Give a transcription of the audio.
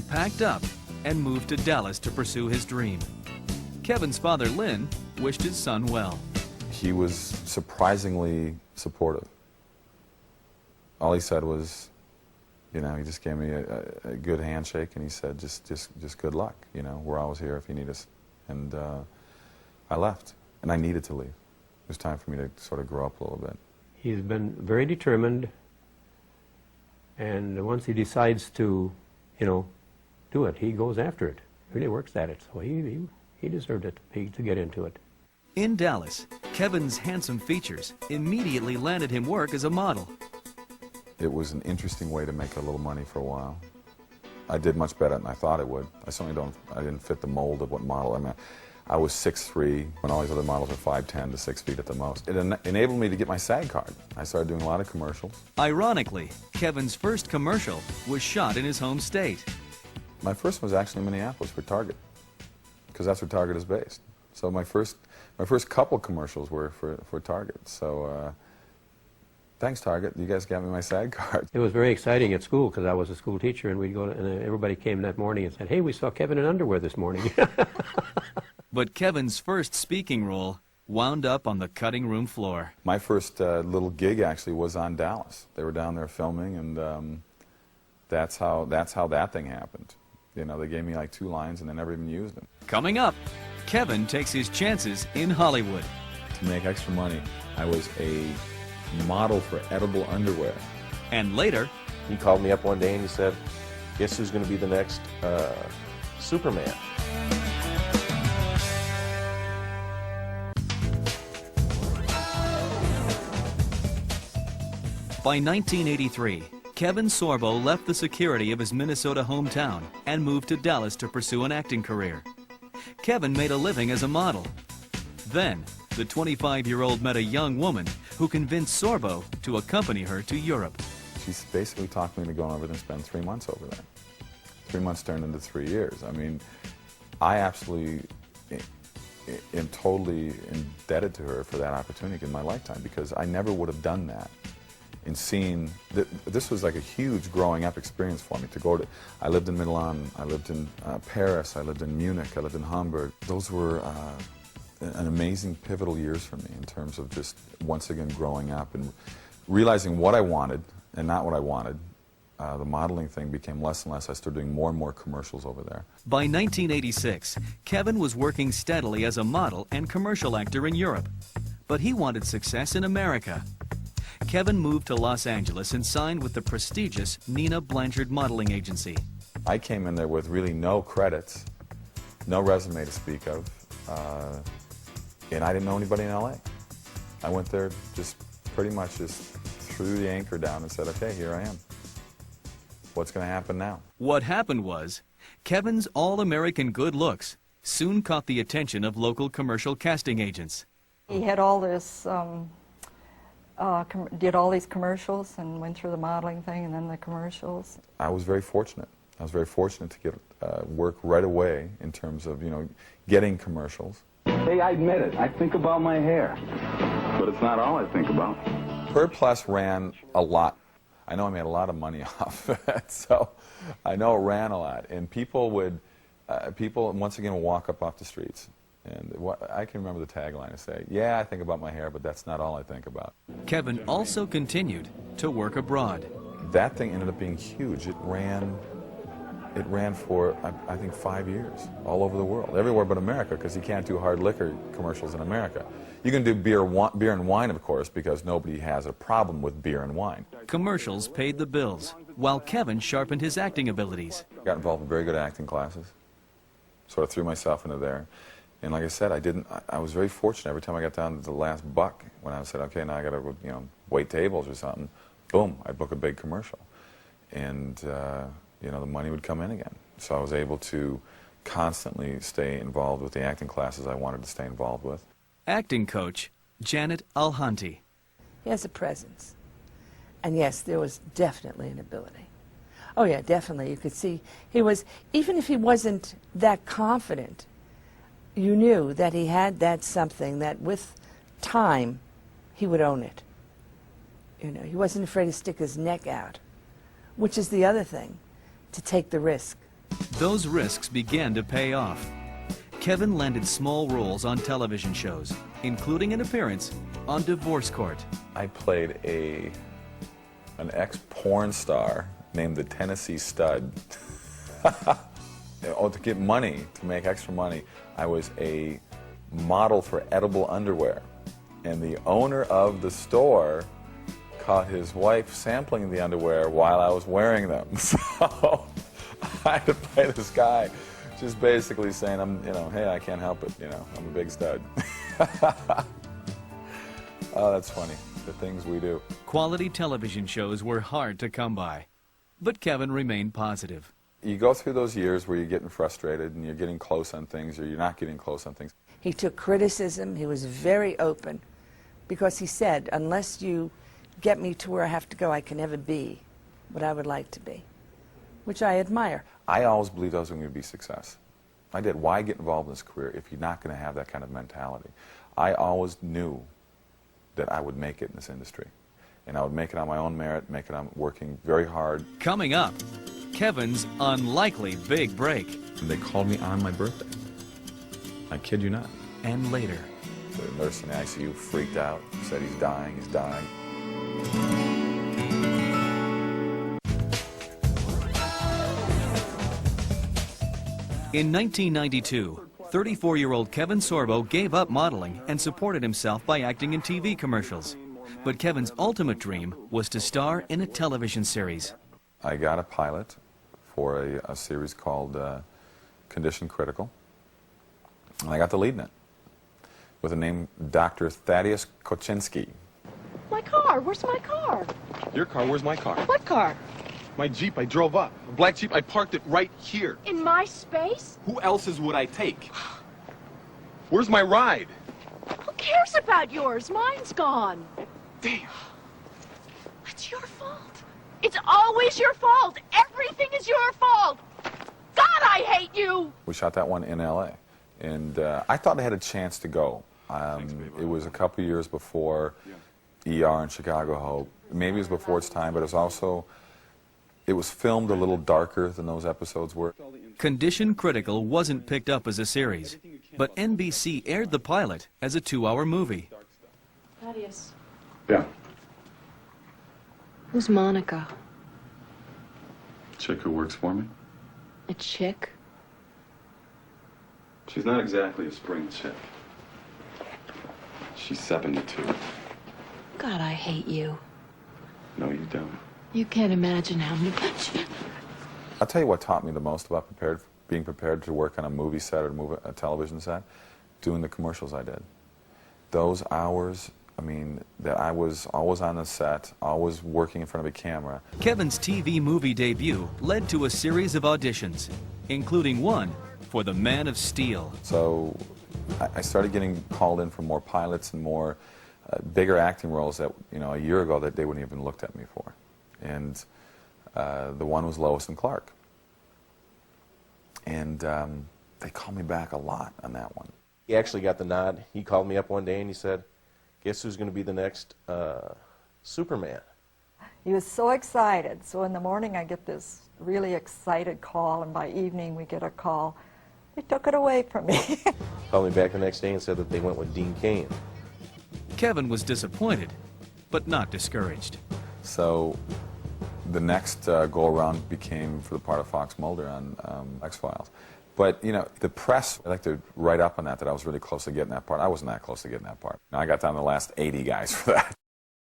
Packed up and moved to Dallas to pursue his dream. Kevin's father, Lynn, wished his son well. He was surprisingly supportive. All he said was, you know, he just gave me a good handshake, and he said, just good luck. You know, we're always here if you need us. And I left, and I needed to leave. It was time for me to sort of grow up a little bit. He's been very determined, and once he decides to, you know, do it, he goes after it. Really works at it. So he deserved it to get into it. In Dallas, Kevin's handsome features immediately landed him work as a model. It was an interesting way to make a little money for a while. I did much better than I thought I would. I didn't fit the mold of what model. I mean, I was 6'3", when all these other models are 5'10" to 6 feet at the most. It enabled me to get my SAG card. I started doing a lot of commercials. Ironically, Kevin's first commercial was shot in his home state. My first one was actually in Minneapolis for Target, because that's where Target is based. So my first couple commercials were for Target. So thanks, Target. You guys got me my SAG card. It was very exciting at school because I was a school teacher, and we'd go and everybody came that morning and said, "Hey, we saw Kevin in underwear this morning." But Kevin's first speaking role wound up on the cutting room floor. My first little gig actually was on Dallas. They were down there filming, and that's how that thing happened. You know, they gave me like 2 lines, and they never even used them. Coming up, Kevin takes his chances in Hollywood. To make extra money, I was a model for edible underwear. And later, he called me up one day and he said, "Guess who's going to be the next Superman?" by 1983, Kevin Sorbo left the security of his Minnesota hometown and moved to Dallas to pursue an acting career. Kevin made a living as a model. Then, the 25-year-old met a young woman who convinced Sorbo to accompany her to Europe. She basically talked me into going over there and spend 3 months over there. 3 months turned into 3 years. I mean, I absolutely am totally indebted to her for that opportunity in my lifetime, because I never would have done that. And seeing that this was like a huge growing up experience for me to go to. I lived in Milan, I lived in Paris, I lived in Munich, I lived in Hamburg. Those were an amazing pivotal years for me in terms of just once again growing up and realizing what I wanted and not what I wanted. The modeling thing became less and less. I started doing more and more commercials over there. By 1986, Kevin was working steadily as a model and commercial actor in Europe. But he wanted success in America. Kevin moved to Los Angeles and signed with the prestigious Nina Blanchard modeling agency. I came in there with really no credits, no resume to speak of, and I didn't know anybody in LA. I went there just pretty much just threw the anchor down and said, "Okay, here I am. What's going to happen now?" What happened was, Kevin's all-American good looks soon caught the attention of local commercial casting agents. He had all this, did all these commercials and went through the modeling thing and then the commercials. I was very fortunate. I was very fortunate to get work right away in terms of, you know, getting commercials. Hey, I admit it. I think about my hair, but it's not all I think about. part2 ran a lot. I know I made a lot of money off it, so I know it ran a lot. And people would, once again would walk up off the streets. And I can remember the tagline to say, "Yeah, I think about my hair, but that's not all I think about." Kevin also continued to work abroad. That thing ended up being huge. It ran for, I think, 5 years, all over the world, everywhere but America, because you can't do hard liquor commercials in America. You can do beer and wine, of course, because nobody has a problem with beer and wine. Commercials paid the bills, while Kevin sharpened his acting abilities. Got involved in very good acting classes, sort of threw myself into there. And like I said, I was very fortunate. Every time I got down to the last buck, when I said, "Okay, now I got to, you know, wait tables or something," boom, I'd book a big commercial. And, you know, the money would come in again. So I was able to constantly stay involved with the acting classes I wanted to stay involved with. Acting coach Janet Alhanti. He has a presence. And yes, there was definitely an ability. Oh yeah, definitely. You could see he was, even if he wasn't that confident, you knew that he had that something that with time he would own it. You know, he wasn't afraid to stick his neck out, which is the other thing, to take the risk. those risks began to pay off. Kevin landed small roles on television shows, including an appearance on Divorce Court. I played an ex-porn star named the Tennessee Stud. Oh, to get money, to make extra money, I was a model for edible underwear. And the owner of the store caught his wife sampling the underwear while I was wearing them. So I had to play this guy, just basically saying, hey, I can't help it, I'm a big stud. Oh, that's funny, the things we do. Quality television shows were hard to come by, but Kevin remained positive. You go through those years where you're getting frustrated and you're getting close on things or you're not getting close on things. He took criticism. He was very open because he said, unless you get me to where I have to go, I can never be what I would like to be, which I admire. I always believed I was going to be a success. I did. Why get involved in this career if you're not going to have that kind of mentality? I always knew that I would make it in this industry. And I would make it on my own merit, make it on working very hard. Coming up, Kevin's unlikely big break. And they called me on my birthday. I kid you not. And later. The nurse in the ICU freaked out, said he's dying, he's dying. In 1992, 34-year-old Kevin Sorbo gave up modeling and supported himself by acting in TV commercials. But Kevin's ultimate dream was to star in a television series. I got a pilot for a series called Condition Critical, and I got the lead in it with the name Dr. Thaddeus Koczynski. My car, where's my car? Your car, where's my car? What car? My Jeep, I drove up. A black Jeep, I parked it right here. In my space? Who else's would I take? Where's my ride? Who cares about yours? Mine's gone. Damn. It's your fault. It's always your fault. Everything is your fault. God, I hate you. We shot that one in L.A., and I thought I had a chance to go. It was a couple years before ER and Chicago Hope. Maybe it was before its time, but it was filmed a little darker than those episodes were. Condition Critical wasn't picked up as a series, but NBC aired the pilot as a 2-hour movie. Thaddeus. Yeah. Who's Monica? Chick who works for me? A chick? She's not exactly a spring chick. She's 72. God, I hate you. No, you don't. You can't imagine how much. I'll tell you what taught me the most about being prepared to work on a movie set or a television set, doing the commercials I did. Those hours, that I was always on the set, always working in front of a camera. Kevin's TV movie debut led to a series of auditions, including one for The Man of Steel. So I started getting called in for more pilots and more bigger acting roles that, a year ago that they wouldn't even looked at me for. And the one was Lois and Clark. And they called me back a lot on that one. He actually got the nod. He called me up one day and he said, guess who's going to be the next Superman? He was so excited. So in the morning I get this really excited call, and by evening we get a call. They took it away from me. Called me back the next day and said that they went with Dean Cain. Kevin was disappointed, but not discouraged. So the next go-around became for the part of Fox Mulder on X-Files. But, the press, I like to write up on that I was really close to getting that part. I wasn't that close to getting that part. I got down to the last 80 guys for that.